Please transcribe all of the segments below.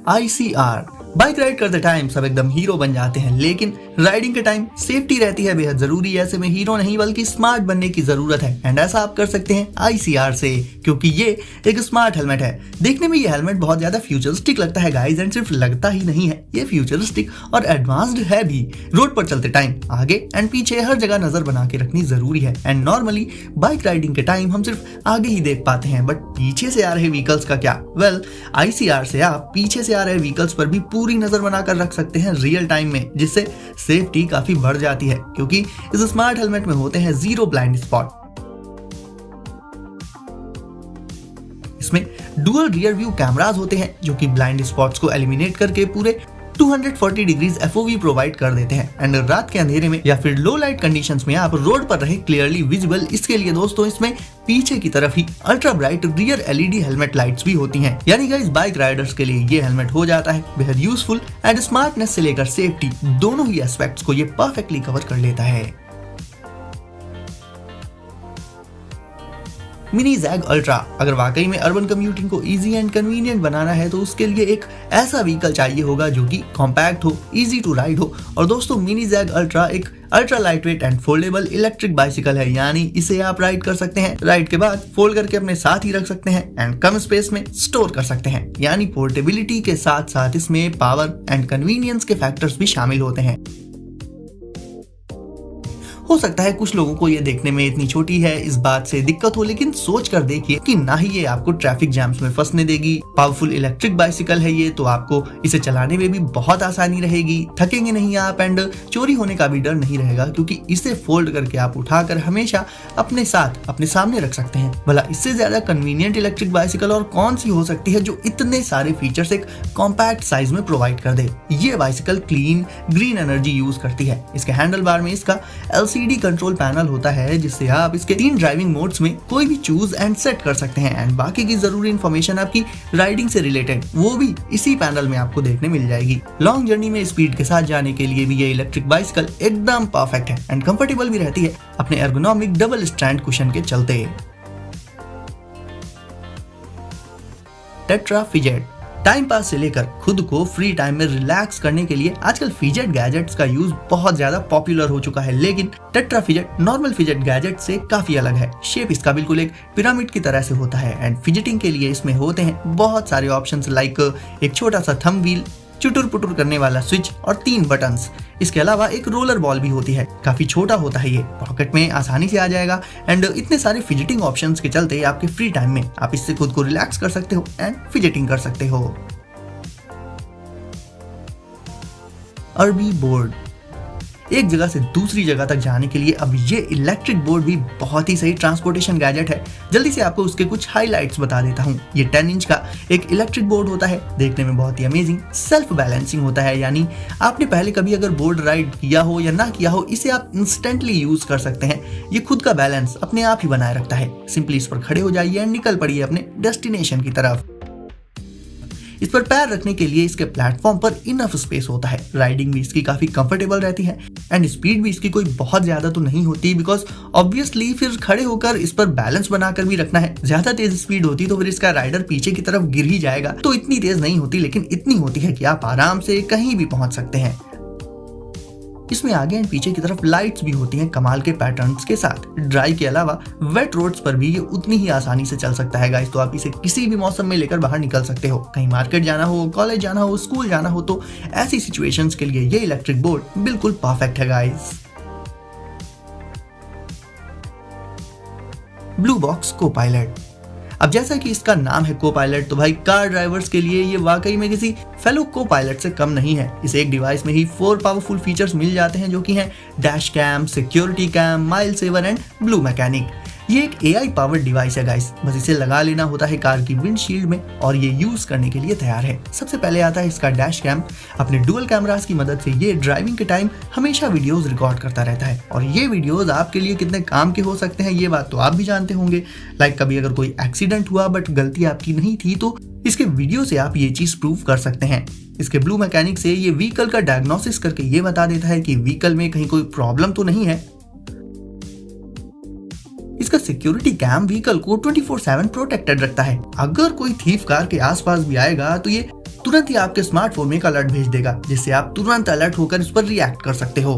ICR। Bike ride करते time सब एकदम हीरो बन जाते हैं, लेकिन राइडिंग के टाइम सेफ्टी रहती है बेहद जरूरी। ऐसे में हीरो नहीं बल्कि स्मार्ट बनने की जरूरत है, एंड ऐसा आप कर सकते हैं ICR से, क्योंकि ये एक स्मार्ट हेलमेट है। देखने में ये हेलमेट बहुत ज्यादा फ्यूचरिस्टिक लगता है गाइस, एंड सिर्फ लगता ही नहीं है, ये फ्यूचरिस्टिक और एडवांस्ड है भी। रोड पर चलते टाइम आगे एंड पीछे हर जगह नजर बना के रखनी जरूरी है, एंड नॉर्मली बाइक राइडिंग के टाइम हम सिर्फ आगे ही देख पाते हैं, बट पीछे से आ रहे व्हीकल्स का क्या? वेल, ICR से आप पीछे से आ रहे व्हीकल्स पर भी पूरी नजर बनाकर रख सकते हैं रियल टाइम में, जिससे सेफ्टी काफी बढ़ जाती है, क्योंकि इस स्मार्ट हेलमेट में होते हैं 0 ब्लाइंड स्पॉट। इसमें डुअल रियर व्यू कैमरास होते हैं जो कि ब्लाइंड स्पॉट्स को एलिमिनेट करके पूरे 240 डिग्रीज FOV प्रोवाइड कर देते हैं, एंड रात के अंधेरे में या फिर लो लाइट कंडीशंस में आप रोड पर रहे क्लियरली विजिबल। इसके लिए दोस्तों इसमें पीछे की तरफ ही ultra bright rear LED helmet lights भी होती हैं। यानी गाइस बाइक राइडर्स के लिए ये हेलमेट हो जाता है बेहद यूजफुल, एंड स्मार्टनेस से लेकर सेफ्टी दोनों ही एस्पेक्ट्स को ये परफेक्टली कवर कर लेता है। Mini zag ultra. अगर वाकई में अर्बन कम्यूटिंग को इजी एंड कन्वीनियंट बनाना है तो उसके लिए एक ऐसा व्हीकल चाहिए होगा जो कि कॉम्पैक्ट हो, इजी टू राइड हो। और दोस्तों मिनी जैग अल्ट्रा एक ultra light weight and foldable electric bicycle है, यानी इसे आप राइड कर सकते हैं, राइड के बाद फोल्ड करके अपने साथ ही रख सकते हैं एंड कम स्पेस में स्टोर कर सकते हैं। यानी पोर्टेबिलिटी के साथ साथ इसमें पावर एंड कन्वीनियंस के फैक्टर्स भी शामिल होते हैं। हो सकता है कुछ लोगों को ये देखने में इतनी छोटी है इस बात से दिक्कत हो, लेकिन सोच कर देखिए कि ना ही ये आपको ट्रैफिक जैम्स में फंसने देगी। पावरफुल इलेक्ट्रिक बाइसिकल है ये, तो आपको इसे चलाने में भी बहुत आसानी रहेगी, थकेंगे नहीं आप, एंड चोरी होने का भी डर नहीं रहेगा, क्योंकि इसे फोल्ड करके आप उठाकर हमेशा अपने साथ अपने सामने रख सकते हैं। भला इससे ज्यादा कन्वीनियंट इलेक्ट्रिक बाइसिकल और कौन सी हो सकती है जो इतने सारे फीचर्स एक कॉम्पैक्ट साइज में प्रोवाइड कर दे। ये bicycle clean green energy use करती है। इसके हैंडल बार में इसका LCD कंट्रोल पैनल होता है, जिससे आप इसके 3 ड्राइविंग मोड्स में कोई भी चूज एंड सेट कर सकते हैं, एंड बाकी की जरूरी इंफॉर्मेशन आपकी राइडिंग से रिलेटेड वो भी इसी पैनल में आपको देखने मिल जाएगी। लॉन्ग जर्नी में स्पीड के साथ जाने के लिए भी ये इलेक्ट्रिक बाइसिकल एकदम परफेक्ट है, एंड कंफर्टेबल भी रहती है अपने एर्गोनॉमिक डबल स्टैंड कुशन के चलते। Tetra fidget. टाइम पास से लेकर खुद को फ्री टाइम में रिलैक्स करने के लिए आजकल फिजेट गैजेट्स का यूज बहुत ज्यादा पॉपुलर हो चुका है, लेकिन tetra fidget normal fidget gadget से काफी अलग है। शेप इसका बिल्कुल एक पिरामिड की तरह से होता है, एंड फिजेटिंग के लिए इसमें होते हैं बहुत सारे ऑप्शंस, लाइक एक छोटा सा थंब व्हील, चुटुर पुटुर करने वाला स्विच और 3 बटन्स। इसके अलावा एक रोलर बॉल भी होती है, काफी छोटा होता है, ये पॉकेट में आसानी से आ जाएगा, एंड इतने सारे फिजेटिंग ऑप्शंस के चलते आपके फ्री टाइम में आप इससे खुद को रिलैक्स कर सकते हो एंड फिजेटिंग कर सकते हो। अर्बी बोर्ड। एक जगह से दूसरी जगह तक जाने के लिए अब ये इलेक्ट्रिक बोर्ड भी बहुत ही सही ट्रांसपोर्टेशन गैजेट है। जल्दी से आपको उसके कुछ हाइलाइट्स बता देता हूँ। ये 10 इंच का एक इलेक्ट्रिक बोर्ड होता है, देखने में बहुत ही अमेजिंग, सेल्फ बैलेंसिंग होता है, यानी आपने पहले कभी अगर बोर्ड राइड किया हो या ना किया हो, इसे आप इंस्टेंटली यूज कर सकते हैं। ये खुद का बैलेंस अपने आप ही बनाए रखता है। सिंपली इस पर खड़े हो जाइए एंड निकल पड़िए अपने डेस्टिनेशन की तरफ। इस पर पैर रखने के लिए इसके प्लेटफॉर्म पर इनफ स्पेस होता है। राइडिंग भी इसकी काफी कंफर्टेबल रहती है, एंड स्पीड भी इसकी कोई बहुत ज्यादा तो नहीं होती, बिकॉज ऑब्वियसली फिर खड़े होकर इस पर बैलेंस बनाकर भी रखना है। ज्यादा तेज स्पीड होती तो फिर इसका राइडर पीछे की तरफ गिर ही जाएगा। तो इतनी तेज नहीं होती, लेकिन इतनी होती है कि आप आराम से कहीं भी पहुंच सकते हैं। इसमें आगे एंड पीछे की तरफ लाइट्स भी होती हैं कमाल के पैटर्न्स के साथ। ड्राई के अलावा वेट रोड्स पर भी ये उतनी ही आसानी से चल सकता है गाइस, तो आप इसे किसी भी मौसम में लेकर बाहर निकल सकते हो। कहीं मार्केट जाना हो, कॉलेज जाना हो, स्कूल जाना हो, तो ऐसी सिचुएशंस के लिए ये इलेक्ट्रिक बोर्ड बिल्कुल परफेक्ट है गाइस। ब्लू बॉक्स को पायलट। अब जैसा कि इसका नाम है को पायलट, तो भाई कार ड्राइवर्स के लिए ये वाकई में किसी फेलो को पायलट से कम नहीं है। इस एक डिवाइस में ही 4 पावरफुल फीचर्स मिल जाते हैं, जो कि हैं dash cam, security cam, mile saver and blue mechanic. ये एक AI पावर्ड डिवाइस है गाइस, बस इसे लगा लेना होता है कार की विंडशील्ड में और ये यूज करने के लिए तैयार है। सबसे पहले आता है इसका डैश कैम। अपने डुअल कैमरास की मदद से ये ड्राइविंग के टाइम हमेशा वीडियोस रिकॉर्ड करता रहता है, और ये वीडियोस आपके लिए कितने काम के हो सकते हैं ये बात तो आप भी जानते होंगे। लाइक कभी अगर कोई एक्सीडेंट हुआ बट गलती आपकी नहीं थी, तो इसके वीडियो से आप ये चीज प्रूव कर सकते हैं। इसके ब्लू मैकेनिक से ये व्हीकल का डायग्नोसिस करके ये बता देता है कि व्हीकल में कहीं कोई प्रॉब्लम तो नहीं है। इसका सिक्योरिटी कैम व्हीकल को 24/7 प्रोटेक्टेड रखता है। अगर कोई थीफ कार के आसपास भी आएगा तो ये तुरंत ही आपके स्मार्टफोन में एक अलर्ट भेज देगा, जिससे आप तुरंत अलर्ट होकर इस पर रिएक्ट कर सकते हो।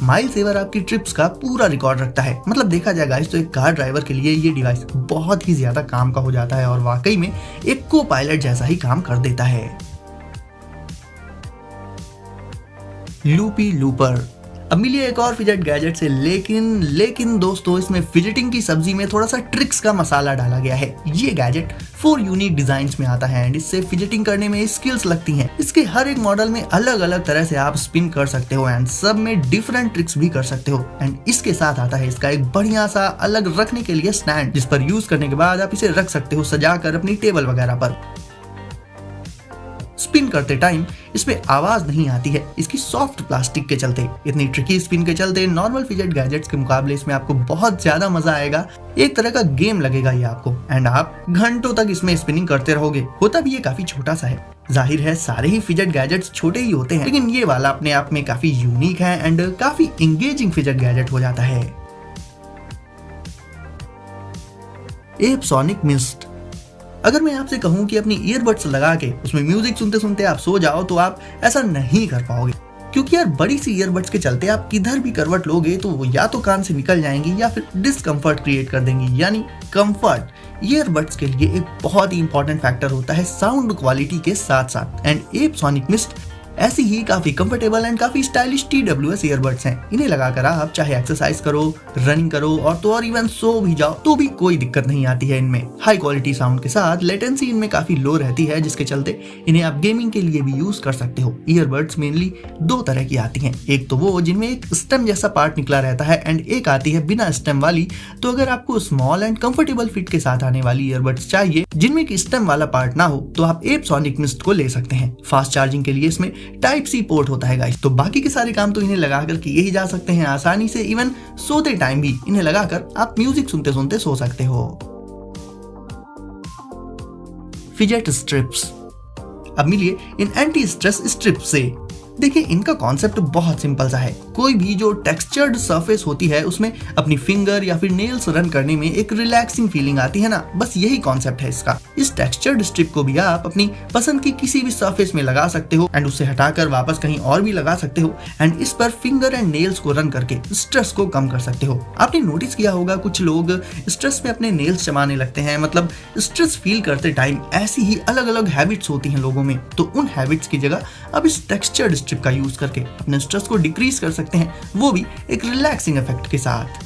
माइल सेवर आपकी ट्रिप्स का पूरा रिकॉर्ड रखता है। मतलब देखा जाए गाइस तो एक कार ड्राइवर के लिए ये डिवाइस बहुत ही ज्यादा काम का हो जाता है और वाकई में एक को पायलट जैसा ही काम कर देता है। Loopy looper. अब मिलिए एक और फिजेट गैजेट से, लेकिन दोस्तों इसमें फिजेटिंग की सब्जी में थोड़ा सा ट्रिक्स का मसाला डाला गया है। ये गैजेट 4 यूनिक डिजाइन्स में आता है एंड इससे फिजेटिंग करने में स्किल्स लगती हैं। इसके हर एक मॉडल में अलग अलग तरह से आप स्पिन कर सकते हो एंड सब में डिफरेंट ट्रिक्स भी कर सकते हो। एंड इसके साथ आता है इसका एक बढ़िया सा अलग रखने के लिए स्टैंड, जिस पर यूज करने के बाद आप इसे रख सकते हो सजाकर अपनी टेबल वगैरह पर। स्पिन करते टाइम इसमें आवाज नहीं आती है इसकी सॉफ्ट प्लास्टिक के चलते। इतनी ट्रिकी स्पिन के चलते नॉर्मल फिजेट गैजेट्स के मुकाबले इसमें आपको बहुत ज्यादा मजा आएगा। एक तरह का गेम लगेगा ये आपको एंड आप घंटों तक इसमें स्पिनिंग करते रहोगे। होता भी ये काफी छोटा सा है। जाहिर है सारे ही फिजेट गैजेट्स छोटे ही होते हैं, लेकिन ये वाला अपने आप में काफी यूनिक है एंड काफी एंगेजिंग फिजेट गैजेट हो जाता है। App sonic mist. अगर मैं आपसे कहूं कि अपनी ईयरबड्स लगा के उसमें म्यूजिक सुनते सुनते आप सो जाओ तो आप ऐसा नहीं कर पाओगे, क्योंकि यार बड़ी सी ईयरबड्स के चलते आप किधर भी करवट लोगे तो वो या तो कान से निकल जाएंगी या फिर डिस्कम्फर्ट क्रिएट कर देंगी। यानी कंफर्ट ईयरबड्स के लिए एक बहुत ही इंपॉर्टेंट फैक्टर होता है साउंड क्वालिटी के साथ साथ। एंड एप सोनिक मिस्ट ऐसी ही काफी कंफर्टेबल एंड काफी स्टाइलिश TWS ईयरबड्स हैं। इन्हें लगाकर आप चाहे एक्सरसाइज करो, रनिंग करो और तो और इवन सो भी जाओ तो भी कोई दिक्कत नहीं आती है। इनमें हाई क्वालिटी साउंड के साथ लेटेंसी इनमें काफी लो रहती है, जिसके चलते इन्हें आप गेमिंग के लिए भी यूज कर सकते हो। ईयरबड्स मेनली 2 तरह की आती हैं, एक तो वो जिनमें एक स्टेम जैसा पार्ट निकला रहता है एंड एक आती है बिना स्टेम वाली। तो अगर आपको स्मॉल एंड कंफर्टेबल फिट के साथ आने वाली ईयरबड्स चाहिए जिनमें एक स्टेम वाला पार्ट ना हो तो आप एप सोनिक मिस्ट को ले सकते हैं। फास्ट चार्जिंग के लिए इसमें टाइप सी पोर्ट होता है गाइस, तो बाकी के सारे काम तो इन्हें लगाकर किए ही जा सकते हैं आसानी से। इवन सोते टाइम भी इन्हें लगाकर आप म्यूजिक सुनते सुनते सो सकते हो। Fidget strips. अब मिलिए इन एंटी स्ट्रेस स्ट्रिप्स से। देखिए इनका कॉन्सेप्ट बहुत सिंपल सा है। कोई भी जो टेक्सचर्ड सरफेस होती है उसमें अपनी फिंगर या फिर नेल्स रन करने में एक रिलैक्सिंग फीलिंग आती है ना, बस यही कॉन्सेप्ट है इसका। इस टेक्सचर्ड स्ट्रिप को भी आप अपनी पसंद की किसी भी सरफेस में लगा सकते हो एंड उसे हटाकर वापस कहीं और भी लगा सकते हो एंड इस पर फिंगर एंड नेल्स को रन करके स्ट्रेस को कम कर सकते हो। आपने नोटिस किया होगा कुछ लोग स्ट्रेस में अपने नेल्स चबाने लगते हैं, मतलब स्ट्रेस फील करते टाइम ऐसी ही अलग अलग हैबिट्स होती हैं लोगों में। तो उन हैबिट्स की जगह अब इस टेक्सचर्ड स्ट्रिप का यूज करके अपने स्ट्रेस को डिक्रीज कर सकते हैं, वो भी एक रिलैक्सिंग इफेक्ट के साथ।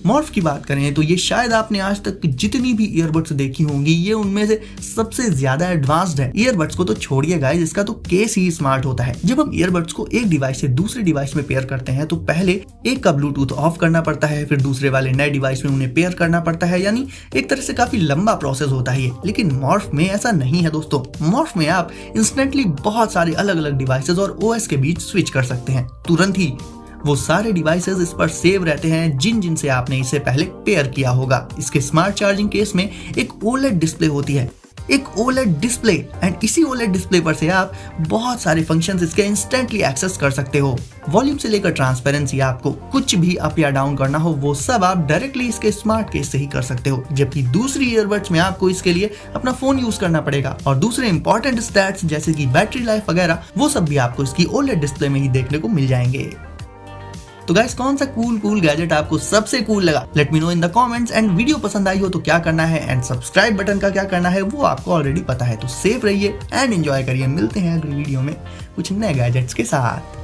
मॉर्फ की बात करें तो ये शायद आपने आज तक जितनी भी ईयरबड्स देखी होंगी ये उनमें से सबसे ज्यादा एडवांस्ड है। ईयरबड्स को तो छोड़िए गाइस, इसका तो केस ही स्मार्ट होता है। जब हम ईयरबड्स को एक डिवाइस से दूसरे डिवाइस में पेयर करते हैं तो पहले एक का ब्लूटूथ ऑफ करना पड़ता है, फिर दूसरे वाले नए डिवाइस में उन्हें पेयर करना पड़ता है। यानी एक तरह से काफी लंबा प्रोसेस होता है ये। लेकिन मॉर्फ में ऐसा नहीं है दोस्तों। मॉर्फ में आप इंस्टेंटली बहुत सारे अलग अलग डिवाइसेस और OS के बीच स्विच कर सकते हैं। तुरंत ही वो सारे डिवाइसेस इस पर सेव रहते हैं जिनसे आपने इसे पहले पेयर किया होगा। इसके स्मार्ट चार्जिंग केस में एक OLED डिस्प्ले होती है, एक OLED डिस्प्ले, एंड इसी OLED डिस्प्ले पर से आप बहुत सारे फंक्शंस इसके इंस्टेंटली एक्सेस कर सकते हो। वॉल्यूम से लेकर ट्रांसपेरेंसी, आपको कुछ भी अप या डाउन करना हो वो सब आप डायरेक्टली इसके स्मार्ट केस से ही कर सकते हो। जबकि दूसरी ईयरबड्स में आपको इसके लिए अपना फोन यूज करना पड़ेगा और दूसरे इंपॉर्टेंट स्टैट्स जैसे कि बैटरी लाइफ वगैरह वो सब भी आपको इसकी OLED डिस्प्ले में ही देखने को मिल जाएंगे। तो गाइस कौन सा कूल गैजेट आपको सबसे कूल लगा? Let me know in the comments. And video पसंद आई हो तो क्या करना है एंड सब्सक्राइब बटन का क्या करना है वो आपको ऑलरेडी पता है। तो सेफ रहिए एंड एंजॉय करिए। मिलते हैं अगली वीडियो में कुछ नए गैजेट्स के साथ।